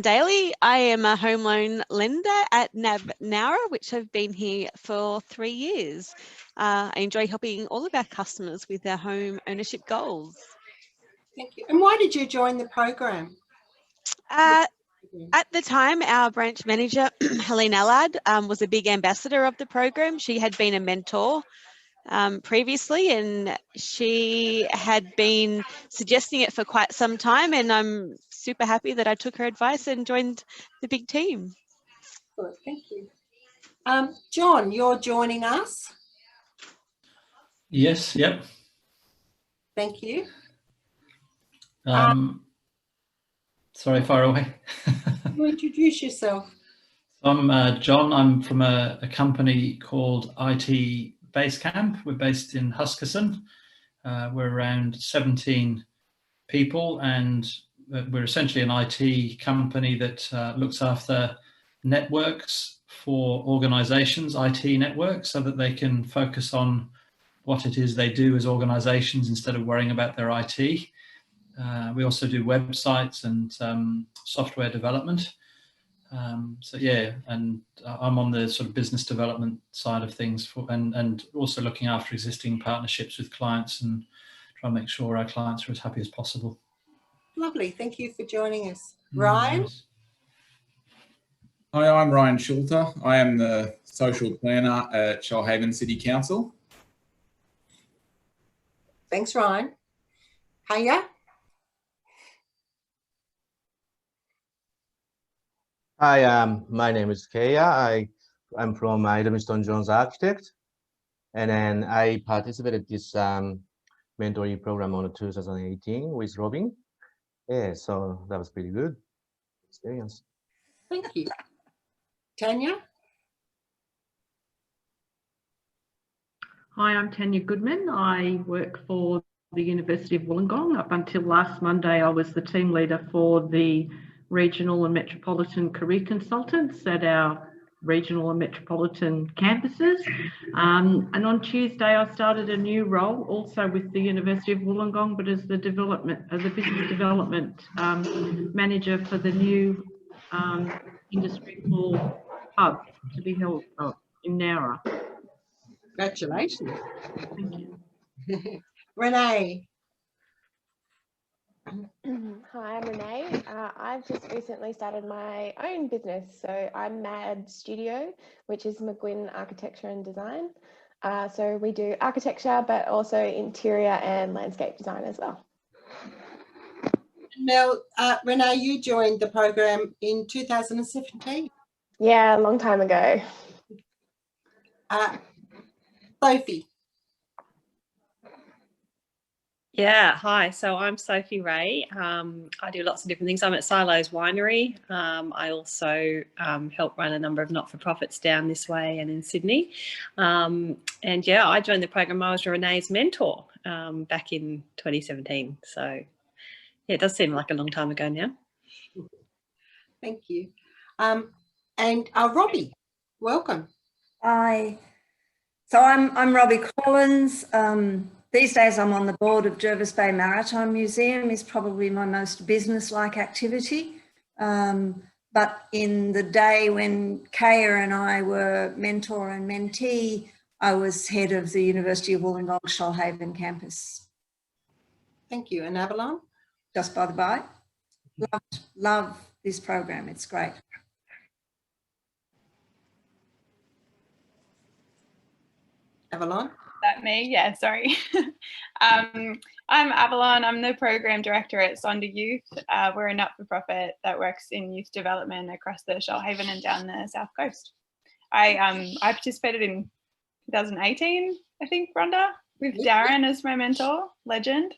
Daley. I am a home loan lender at NAB Nowra, which have been here for 3 years. I enjoy helping all of our customers with their home ownership goals. Thank you. And why did you join the program? At the time, our branch manager, Helene Allard, was a big ambassador of the program. She had been a mentor previously, and she had been suggesting it for quite some time, and I'm super happy that I took her advice and joined the big team. Good, thank you. John, you're joining us. Yes, yep. Thank you. Sorry, far away. You introduce yourself. I'm John. I'm from a company called IT Basecamp. We're based in Huskisson. We're around 17 people, and we're essentially an IT company that looks after networks for organisations, IT networks, so that they can focus on what it is they do as organisations instead of worrying about their IT. We also do websites and software development. So yeah, and I'm on the sort of business development side of things and also looking after existing partnerships with clients and try and make sure our clients are as happy as possible. Lovely, thank you for joining us. Ryan? Hi, I'm Ryan Schulter. I am the social planner at Shoalhaven City Council. Thanks, Ryan. Hiya? Hi, my name is Kaya. I'm from Idlemstone Jones Architect, and then I participated this mentoring program on 2018 with Robin. Yeah, so that was pretty good experience. Thank you. Tania? Hi, I'm Tania Goodman. I work for the University of Wollongong. Up until last Monday, I was the team leader for the regional and metropolitan career consultants at our regional and metropolitan campuses. And on Tuesday, I started a new role also with the University of Wollongong, but as the business development manager for the new industry hall hub to be held in Nowra. Congratulations. Thank you. Renee? Hi, I'm Renee. I've just recently started my own business. So I'm Mad Studio, which is McGuinn Architecture and Design. So we do architecture, but also interior and landscape design as well. Now, Renee, you joined the program in 2017. Yeah, a long time ago. Sophie? Yeah, hi. So I'm Zoe Ray. I do lots of different things. I'm at Silos Winery. I also help run a number of not-for-profits down this way and in Sydney. And yeah, I joined the program. I was Renee's mentor back in 2017. So yeah, it does seem like a long time ago now. Thank you. And Robbie, welcome. Hi. So I'm Robbie Collins. These days I'm on the board of Jervis Bay Maritime Museum. Is probably my most business-like activity. But in the day when Kaya and I were mentor and mentee, I was head of the University of Wollongong Shoalhaven campus. Thank you. And Avalon? Just by the by. Love this program. It's great. Avalon? That me? Yeah, sorry. I'm Avalon. I'm the program director at Sonder Youth. We're a not-for-profit that works in youth development across the Shoalhaven and down the South Coast. I participated in 2018, I think, Rhonda, with Darren as my mentor. Legend.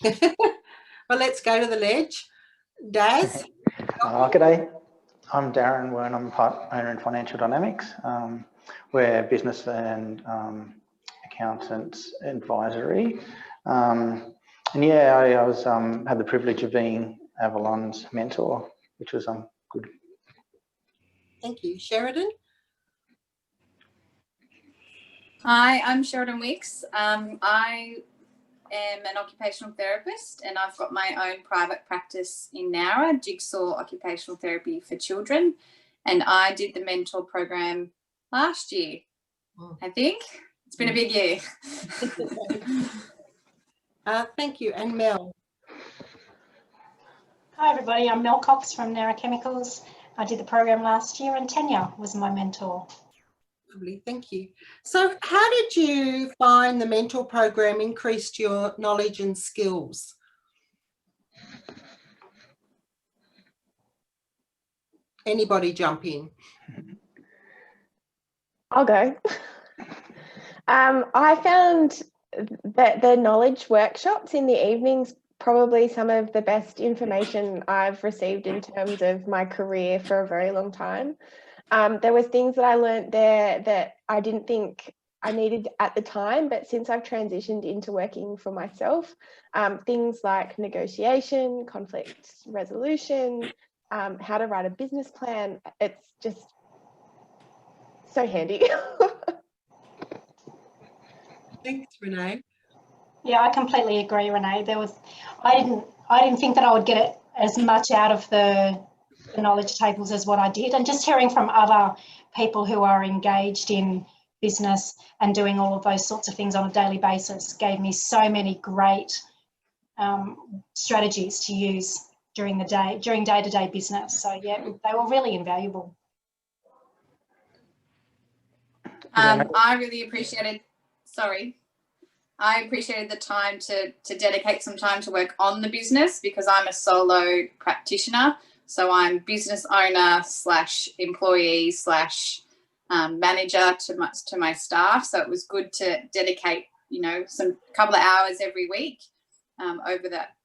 Well, let's go to the ledge. Daz? G'day. I'm Darren Wearne. I'm part owner in Financial Dynamics. We're business and accountants advisory. And yeah, I was had the privilege of being Avalon's mentor, which was good. Thank you. Sheridan? Hi, I'm Sheridan Wicks. I am an occupational therapist, and I've got my own private practice in Nowra, Jigsaw Occupational Therapy for Children. And I did the mentor program last year, I think. It's been a big year. Thank you. And Mel. Hi everybody, I'm Mel Cox from Nowra Chemicals. I did the program last year and Tania was my mentor. Lovely, thank you. So how did you find the mentor program increased your knowledge and skills? Anybody jump in? I'll go. I found that the knowledge workshops in the evenings probably some of the best information I've received in terms of my career for a very long time. There was things that I learned there that I didn't think I needed at the time, but since I've transitioned into working for myself, things like negotiation, conflict resolution, how to write a business plan, it's just so handy. Thanks, Renee. Yeah, I completely agree, Renee. I didn't think that I would get as much out of the knowledge tables as what I did, and just hearing from other people who are engaged in business and doing all of those sorts of things on a daily basis gave me so many great strategies to use during the day, during day-to-day business. So yeah, they were really invaluable. I really appreciated, I appreciated the time to dedicate some time to work on the business, because I'm a solo practitioner. So I'm business owner / employee / manager to my staff. So it was good to dedicate, some couple of hours every week over that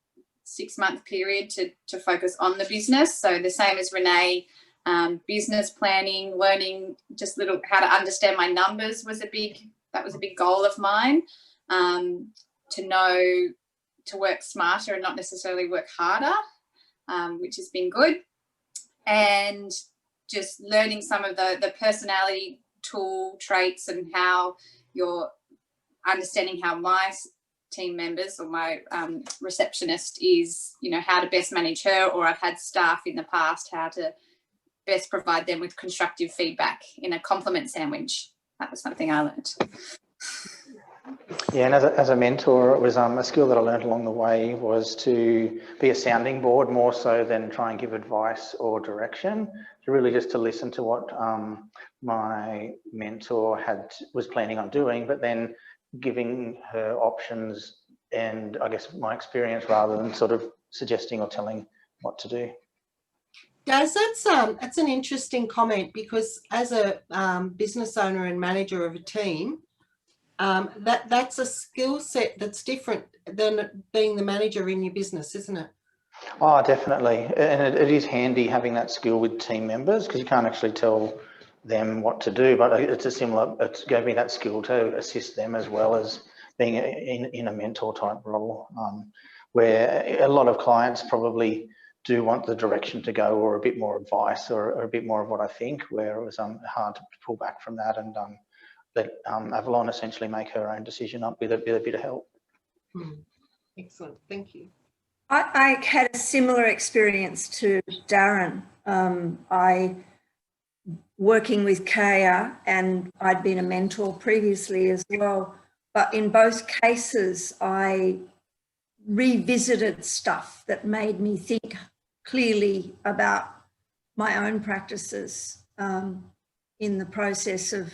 6-month period to focus on the business. So the same as Renee, business planning, learning just how to understand my numbers was a big goal of mine. To work smarter and not necessarily work harder, which has been good. And just learning some of the personality tool traits and how you're understanding how my team members or my receptionist is, how to best manage her, or I've had staff in the past, how to best provide them with constructive feedback in a compliment sandwich. That was something I learned. Yeah, and as a mentor, it was a skill that I learned along the way was to be a sounding board more so than try and give advice or direction. Really just to listen to what my mentor was planning on doing, but then giving her options and I guess my experience rather than sort of suggesting or telling what to do. Guys, that's an interesting comment, because as a business owner and manager of a team, that's a skill set that's different than being the manager in your business, isn't it? Oh, definitely. And it is handy having that skill with team members, because you can't actually tell them what to do, but it's going to be that skill to assist them as well as being in a mentor type role, where a lot of clients probably do want the direction to go, or a bit more advice, or a bit more of what I think, where it was hard to pull back from that and let Avalon essentially make her own decision up with a bit of help. Excellent, thank you. I had a similar experience to Darren. I working with Kaya, and I'd been a mentor previously as well, but in both cases I revisited stuff that made me think clearly about my own practices in the process of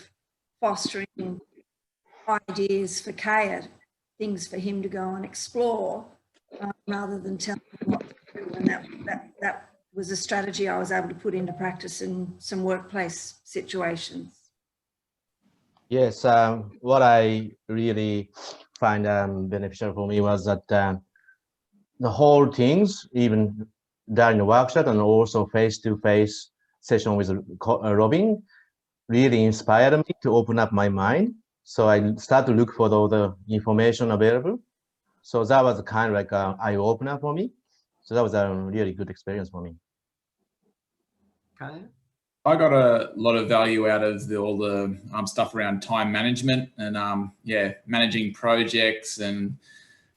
fostering ideas for Kaya, things for him to go and explore, rather than tell him what to do. And that was a strategy I was able to put into practice in some workplace situations. Yes, what I really find beneficial for me was that the whole things, even during the workshop and also face-to-face session with Robin, really inspired me to open up my mind. So I start to look for all the information available. So that was kind of like an eye-opener for me. So that was a really good experience for me. Okay. I got a lot of value out of all the stuff around time management and managing projects and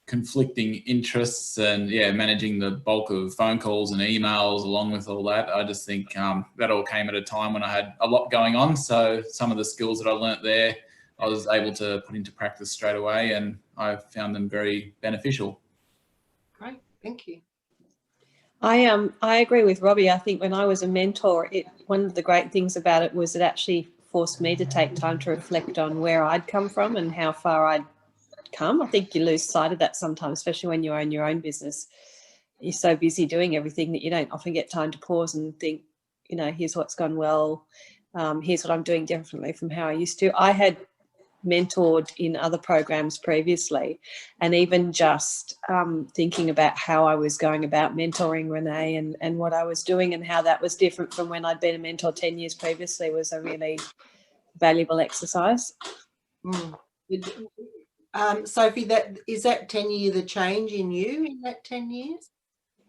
conflicting interests and managing the bulk of phone calls and emails along with all that. I just think that all came at a time when I had a lot going on. So some of the skills that I learnt there, I was able to put into practice straight away, and I found them very beneficial. Great, thank you. I agree with Robbie. I think when I was a mentor, one of the great things about it was it actually forced me to take time to reflect on where I'd come from and how far I'd come. I think you lose sight of that sometimes, especially when you own your own business. You're so busy doing everything that you don't often get time to pause and think, you know, here's what's gone well. Here's what I'm doing differently from how I used to. I had mentored in other programs previously, and even just thinking about how I was going about mentoring Renee and what I was doing and how that was different from when I'd been a mentor 10 years previously was a really valuable exercise. Sophie, is that 10 year the change in you in that 10 years?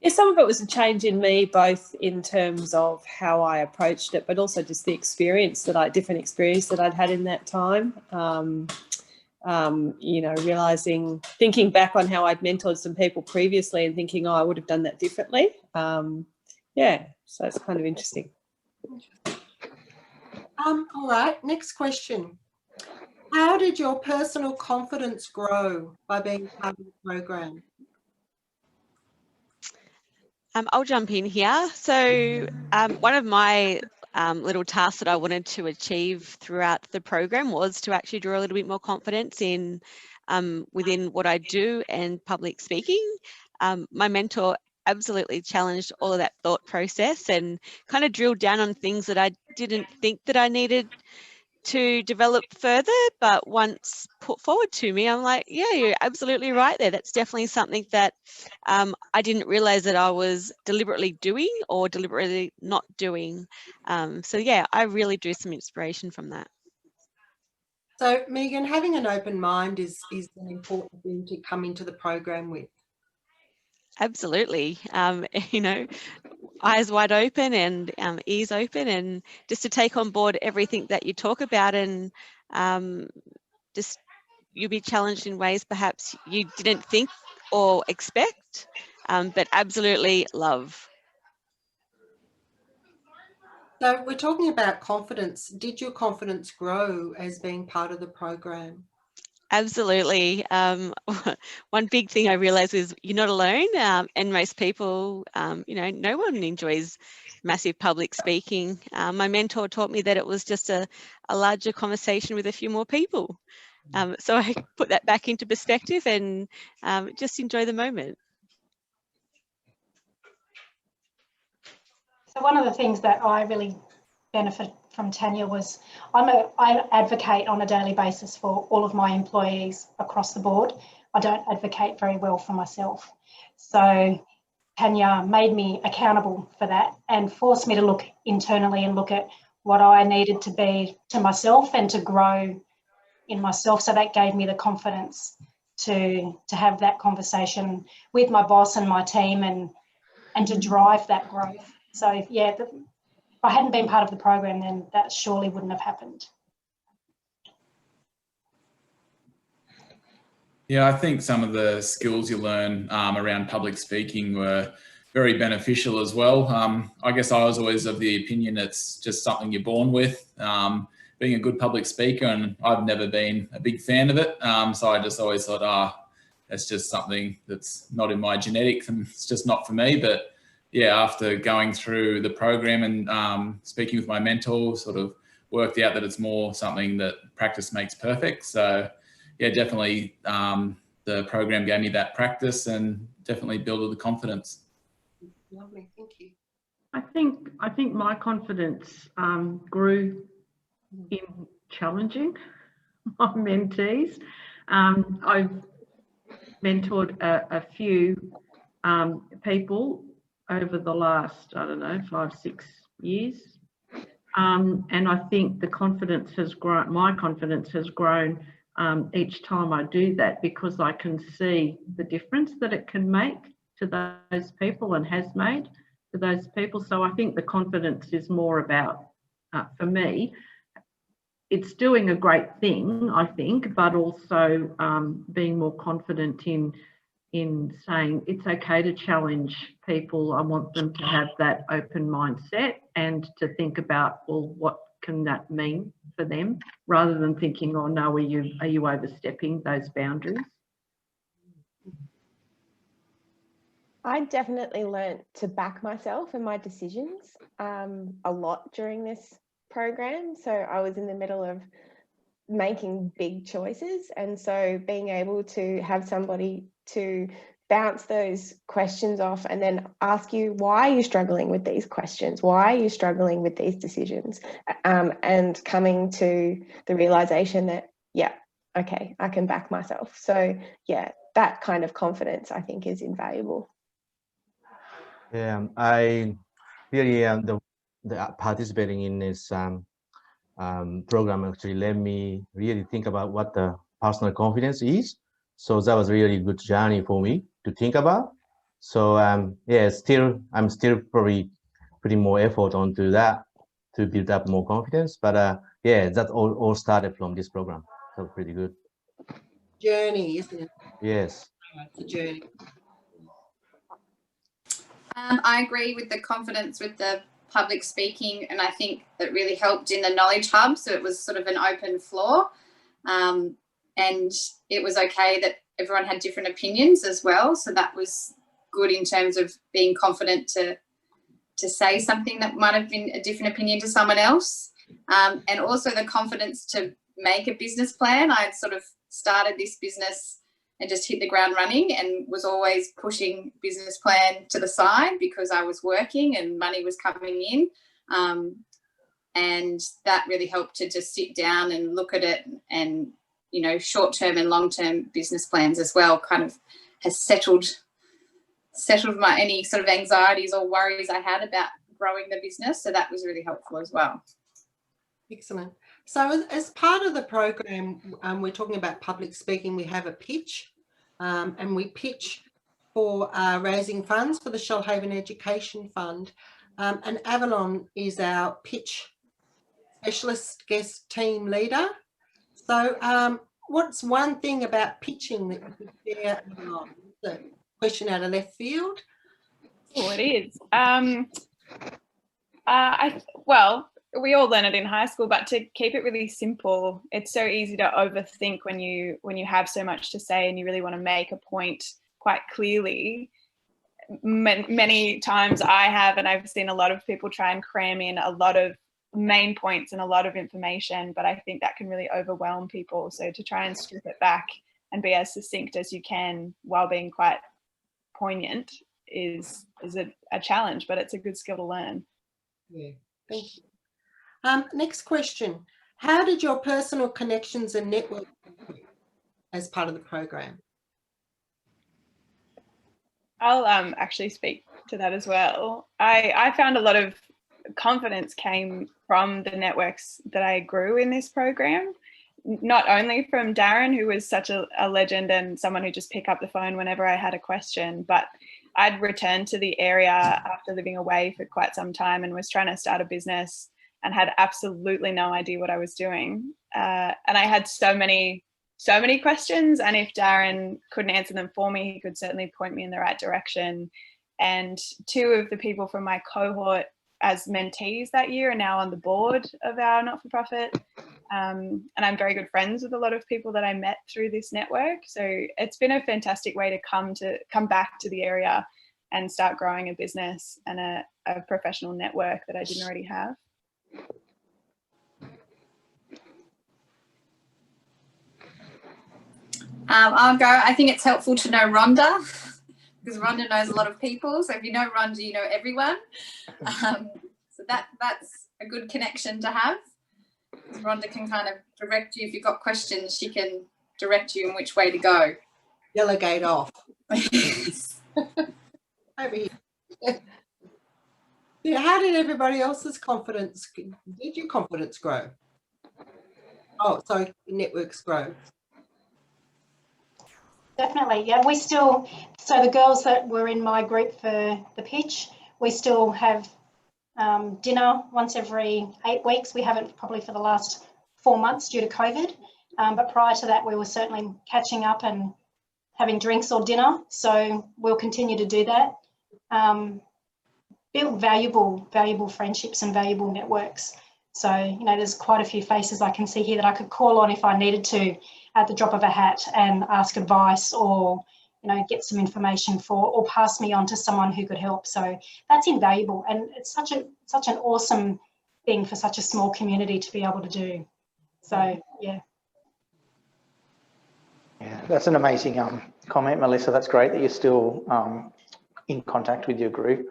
Yeah, some of it was a change in me, both in terms of how I approached it, but also just the experience different experience that I'd had in that time. You know, thinking back on how I'd mentored some people previously and thinking, oh, I would have done that differently. Yeah, so it's kind of interesting. All right, next question. How did your personal confidence grow by being part of the program? I'll jump in here. So one of my little tasks that I wanted to achieve throughout the program was to actually draw a little bit more confidence in within what I do and public speaking. My mentor absolutely challenged all of that thought process and kind of drilled down on things that I didn't think that I needed to develop further, but once put forward to me, I'm like, yeah, you're absolutely right there. That's definitely something that I didn't realize that I was deliberately doing or deliberately not doing. So yeah, I really drew some inspiration from that. So Meghan, having an open mind is an important thing to come into the program with. Absolutely. You know, eyes wide open and ears open, and just to take on board everything that you talk about, and just you'll be challenged in ways perhaps you didn't think or expect, but absolutely love. So we're talking about confidence. Did your confidence grow as being part of the program? Absolutely. One big thing I realized was you're not alone, and most people, you know, no one enjoys massive public speaking. My mentor taught me that it was just a larger conversation with a few more people. So I put that back into perspective and just enjoy the moment. So one of the things that I really benefit from Tania was I advocate on a daily basis for all of my employees across the board. I don't advocate very well for myself. So Tania made me accountable for that and forced me to look internally and look at what I needed to be to myself and to grow in myself. So that gave me the confidence to have that conversation with my boss and my team and to drive that growth. So yeah, if I hadn't been part of the program, then that surely wouldn't have happened. Yeah, I think some of the skills you learn around public speaking were very beneficial as well. I guess I was always of the opinion it's just something you're born with, being a good public speaker, and I've never been a big fan of it. So I just always thought, it's just something that's not in my genetics and it's just not for me. But yeah, after going through the program and speaking with my mentor, sort of worked out that it's more something that practice makes perfect. So yeah, definitely the program gave me that practice and definitely built the confidence. Lovely, thank you. I think my confidence grew in challenging my mentees. I've mentored a few people over the last, 5-6 years. And I think the confidence has grown, my confidence has grown each time I do that, because I can see the difference that it can make to those people and has made to those people. So I think the confidence is more about, for me, it's doing a great thing, I think, but also being more confident in in saying it's okay to challenge people. I want them to have that open mindset and to think about, well, what can that mean for them, rather than thinking, oh no, are you overstepping those boundaries? I definitely learnt to back myself and my decisions a lot during this program. So I was in the middle of making big choices, and so being able to have somebody to bounce those questions off and then ask you, why are you struggling with these questions? Why are you struggling with these decisions? And coming to the realization that, yeah, okay, I can back myself. So yeah, that kind of confidence I think is invaluable. Yeah, I really the participating in this program actually led me really think about what the personal confidence is. So that was really good journey for me to think about. So yeah, I'm still probably putting more effort onto that to build up more confidence. But yeah, that all started from this program. So pretty good. Journey, isn't it? Yes. It's a journey. I agree with the confidence with the public speaking, and I think that really helped in the knowledge hub. So it was sort of an open floor, and it was okay that everyone had different opinions as well. So that was good in terms of being confident to say something that might have been a different opinion to someone else, and also the confidence to make a business plan. I had sort of started this business and just hit the ground running, and was always pushing business plan to the side because I was working and money was coming in. And that really helped to just sit down and look at it, and, you know, short-term and long-term business plans as well kind of has settled my any sort of anxieties or worries I had about growing the business. So that was really helpful as well. Excellent. So as part of the program, we're talking about public speaking. We have a pitch, and we pitch for raising funds for the Shoalhaven Education Fund. And Avalon is our pitch specialist guest team leader. So what's one thing about pitching that you could share, Avalon? The question out of left field. Oh, it is. Well, we all learn it in high school, but to keep it really simple, it's so easy to overthink when you have so much to say and you really want to make a point quite clearly. Many times I have, and I've seen a lot of people try and cram in a lot of main points and a lot of information, but I think that can really overwhelm people. So to try and strip it back and be as succinct as you can while being quite poignant is a challenge, but it's a good skill to learn. Yeah, thank you. Next question. How did your personal connections and network as part of the program? I'll actually speak to that as well. I found a lot of confidence came from the networks that I grew in this program, not only from Darren, who was such a legend and someone who just picked up the phone whenever I had a question, but I'd returned to the area after living away for quite some time and was trying to start a business and had absolutely no idea what I was doing. And I had so many questions, and if Darren couldn't answer them for me, he could certainly point me in the right direction. And two of the people from my cohort as mentees that year are now on the board of our not-for-profit. And I'm very good friends with a lot of people that I met through this network. So it's been a fantastic way to come back to the area and start growing a business and a professional network that I didn't already have. I'll go. I think it's helpful to know Rhonda because Rhonda knows a lot of people. So if you know Rhonda, you know everyone. So that's a good connection to have. Rhonda can kind of direct you. If you've got questions, she can direct you in which way to go. Delegate off. Over here. Yeah, how did everybody else's confidence, did your confidence grow? Oh, sorry, networks grow. Definitely, yeah. We still, so the girls that were in my group for the pitch, we still have dinner once every 8 weeks. We haven't probably for the last 4 months due to COVID, but prior to that we were certainly catching up and having drinks or dinner. So we'll continue to do that. Build valuable friendships and valuable networks. So, you know, there's quite a few faces I can see here that I could call on if I needed to at the drop of a hat and ask advice, or, you know, get some information for, or pass me on to someone who could help. So that's invaluable, and it's such an awesome thing for such a small community to be able to do. So yeah. Yeah, that's an amazing comment, Melissa. That's great that you're still in contact with your group.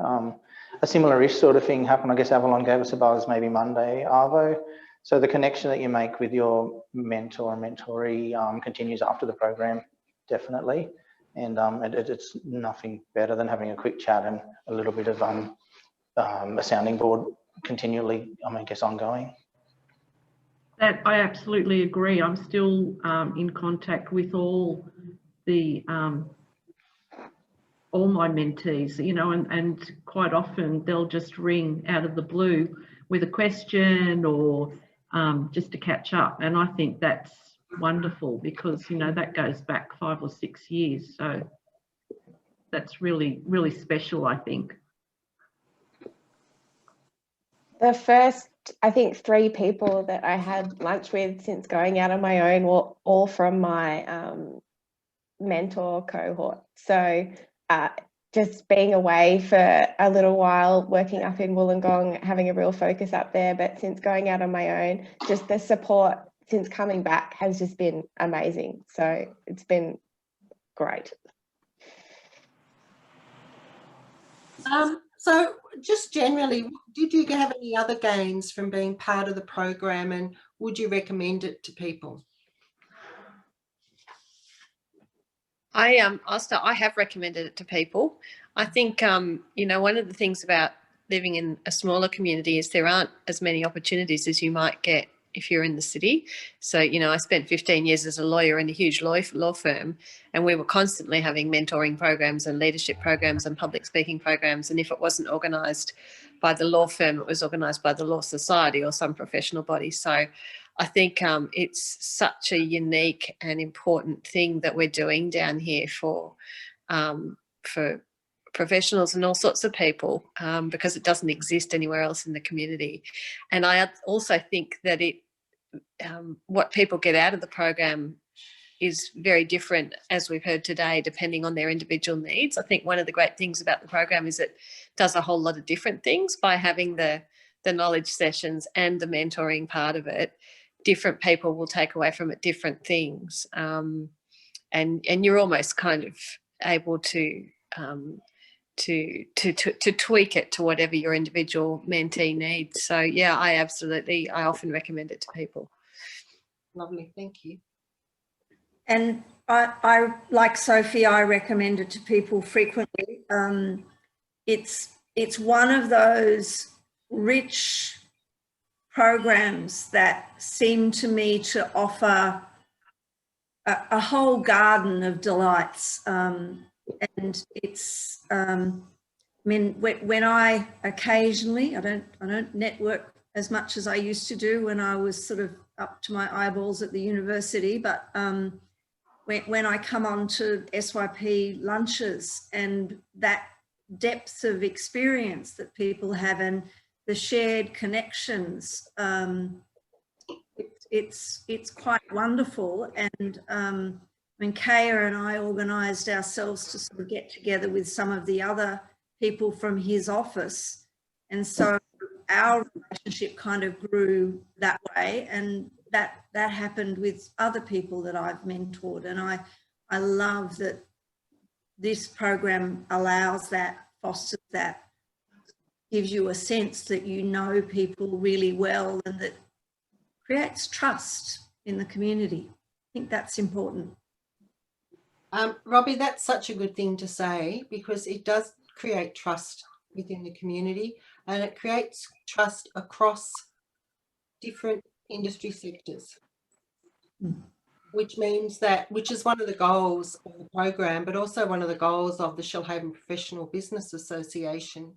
A similar-ish sort of thing happened. I guess Avalon gave us a buzz maybe Monday, Arvo. So the connection that you make with your mentor and mentoree continues after the program, definitely. And it's nothing better than having a quick chat and a little bit of a sounding board continually, I guess, ongoing. That I absolutely agree. I'm still in contact with all my mentees, you know, and quite often they'll just ring out of the blue with a question or just to catch up. And I think that's wonderful, because, you know, that goes back 5 or 6 years. So that's really, really special, I think. The first, I think, 3 people that I had lunch with since going out on my own were all from my mentor cohort. So just being away for a little while, working up in Wollongong, having a real focus up there, but since going out on my own, just the support since coming back has just been amazing. So it's been great. So just generally, did you have any other gains from being part of the program, and would you recommend it to people? I have recommended it to people. I think you know, one of the things about living in a smaller community is there aren't as many opportunities as you might get if you're in the city. So, you know, I spent 15 years as a lawyer in a huge law firm, and we were constantly having mentoring programs and leadership programs and public speaking programs. And if it wasn't organised by the law firm, it was organised by the Law Society or some professional body. So I think it's such a unique and important thing that we're doing down here for professionals and all sorts of people, because it doesn't exist anywhere else in the community. And I also think that what people get out of the program is very different, as we've heard today, depending on their individual needs. I think one of the great things about the program is it does a whole lot of different things by having the knowledge sessions and the mentoring part of it. Different people will take away from it different things, and you're almost kind of able to tweak it to whatever your individual mentee needs. So yeah, I often recommend it to people. Lovely, thank you. And I like Sophie, I recommend it to people frequently. It's one of those rich programs that seem to me to offer a whole garden of delights. And it's, I mean, when I occasionally, I don't network as much as I used to do when I was sort of up to my eyeballs at the university, but when I come on to SYP lunches and that depth of experience that people have and the shared connections, it's quite wonderful. And when Kaya and I organised ourselves to sort of get together with some of the other people from his office, and so our relationship kind of grew that way, and that happened with other people that I've mentored. And I love that this program allows that, fosters that, gives you a sense that you know people really well, and that creates trust in the community. I think that's important. Robbie, that's such a good thing to say, because it does create trust within the community, and it creates trust across different industry sectors, which means that, which is one of the goals of the program, but also one of the goals of the Shellhaven Professional Business Association,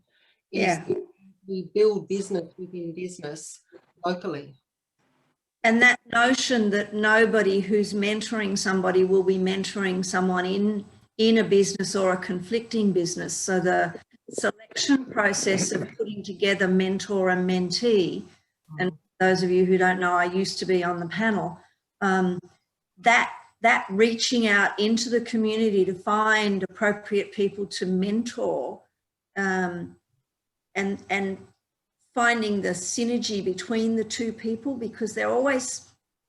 is that we build business within business locally. and that notion that nobody who's mentoring somebody will be mentoring someone in a business or a conflicting business. So the selection process of putting together mentor and mentee, and those of you who don't know, I used to be on the panel, that reaching out into the community to find appropriate people to mentor, and finding the synergy between the two people, because they're always,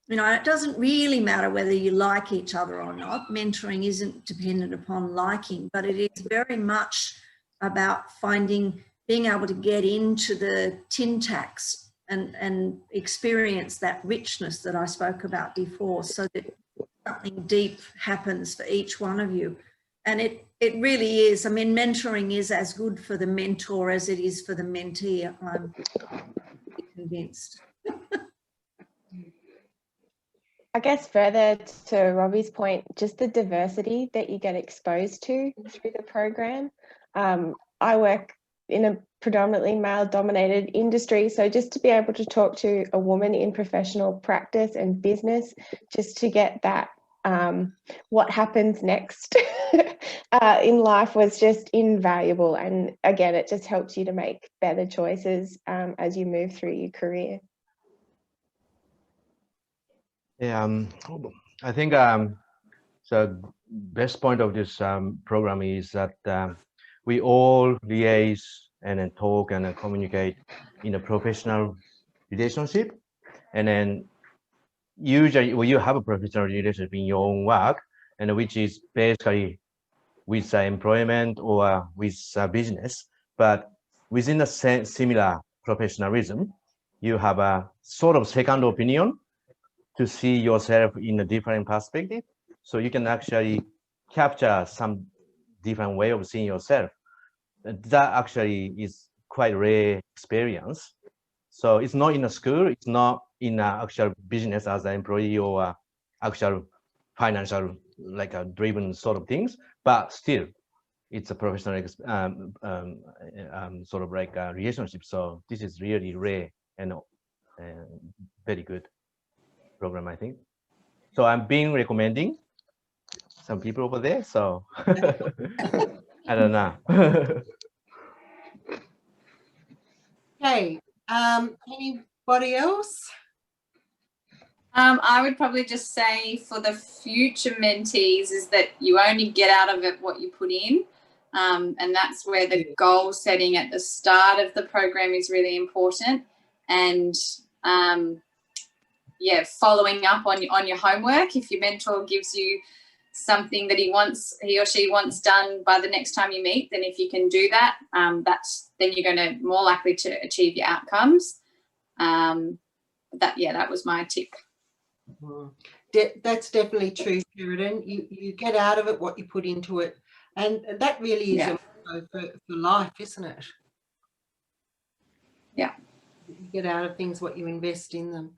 you know, it doesn't really matter whether you like each other or not. Mentoring isn't dependent upon liking, but it is very much about being able to get into the tin tacks and experience that richness that I spoke about before, so that something deep happens for each one of you. And it really is. I mean, mentoring is as good for the mentor as it is for the mentee. I'm convinced. I guess further to Robbie's point, just the diversity that you get exposed to through the program. I work in a predominantly male-dominated industry, so just to be able to talk to a woman in professional practice and business, just to get that what happens next in life was just invaluable. And again, it just helps you to make better choices as you move through your career. Yeah, I think the best point of this program is that we all liaise and then talk and communicate in a professional relationship. And then usually when you have a professional relationship in your own work, and which is basically with employment or with business, but within a similar professionalism, you have a sort of second opinion to see yourself in a different perspective. So you can actually capture some different way of seeing yourself. That actually is quite rare experience. So it's not in a school, it's not in an actual business as an employee or actual financial, like a driven sort of things, but still it's a professional sort of like a relationship. So this is really rare and very good program, I think. So I'm being recommending some people over there, so I don't know. Okay, anybody else? I would probably just say for the future mentees is that you only get out of it what you put in. And that's where the goal setting at the start of the program is really important. And yeah, following up on your homework. If your mentor gives you something that he or she wants done by the next time you meet, then if you can do that, then you're going to more likely to achieve your outcomes. That was my tip. That's definitely true, Sheridan. You get out of it what you put into it, and that really is for life, isn't it? Yeah. You get out of things what you invest in them.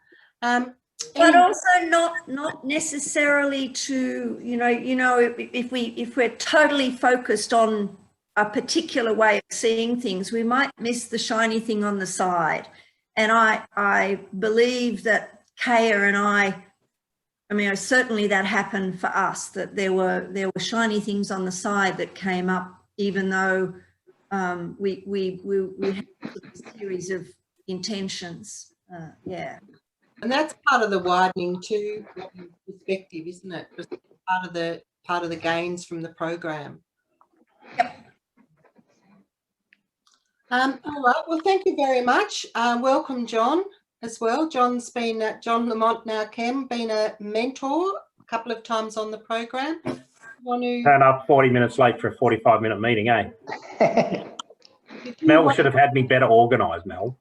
But also not necessarily to, you know, if we're totally focused on a particular way of seeing things, we might miss the shiny thing on the side. And I believe that Kaya and I mean, certainly that happened for us, that there were shiny things on the side that came up, even though we had a series of intentions. Yeah. And that's part of the widening too perspective, isn't it? Just part of the gains from the program. Yep. All right. Well, thank you very much. Welcome, John, as well. John Lamont now Chem, been a mentor a couple of times on the program. Turn up 40 minutes late for a 45-minute meeting, eh? Mel should have had me better organised, Mel.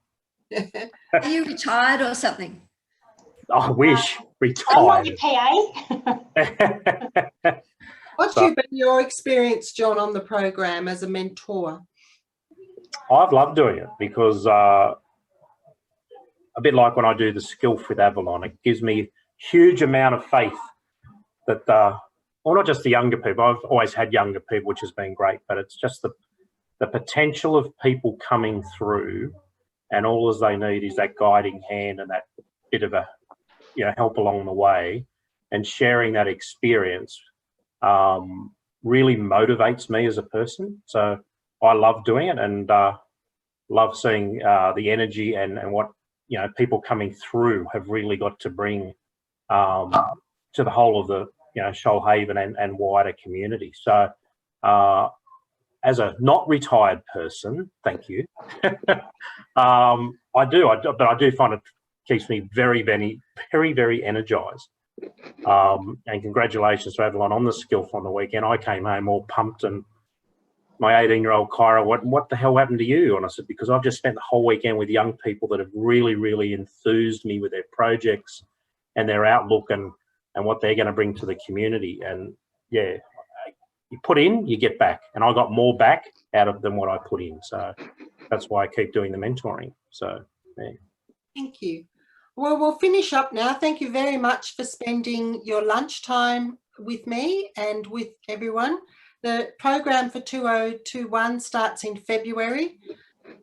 Are you retired or something? I wish. Retired. I'm not your PA. What's been your experience, John, on the program as a mentor? I've loved doing it because a bit like when I do the Skilf with Avalon, it gives me a huge amount of faith that, well, not just the younger people, I've always had younger people, which has been great, but it's just the potential of people coming through, and all as they need is that guiding hand and that bit of a help along the way, and sharing that experience really motivates me as a person. So I love doing it, and love seeing the energy and what people coming through have really got to bring to the whole of the Shoalhaven and wider community. So as a not retired person, thank you. I do find it keeps me very, very, very, very energized. And congratulations to Avalon on the Skilf on the weekend. I came home all pumped, and my 18-year-old Kyra, what the hell happened to you? And I said, because I've just spent the whole weekend with young people that have really, really enthused me with their projects and their outlook and what they're going to bring to the community. And yeah, you put in, you get back. And I got more back out of than what I put in. So that's why I keep doing the mentoring. So, yeah. Thank you. Well, we'll finish up now. Thank you very much for spending your lunchtime with me and with everyone. The program for 2021 starts in February.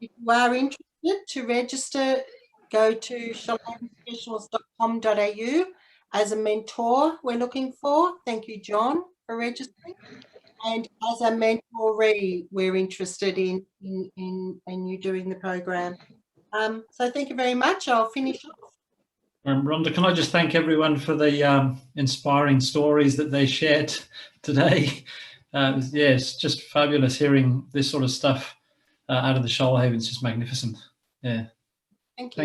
If you are interested to register, go to shoalhavenprofessionals.com.au. As a mentor, we're looking for. Thank you, John, for registering. And as a mentoree, we're interested in you doing the program. So thank you very much. I'll finish off. Rhonda, can I just thank everyone for the inspiring stories that they shared today? It's just fabulous hearing this sort of stuff out of the Shoalhaven. It's just magnificent. Yeah. Thank you.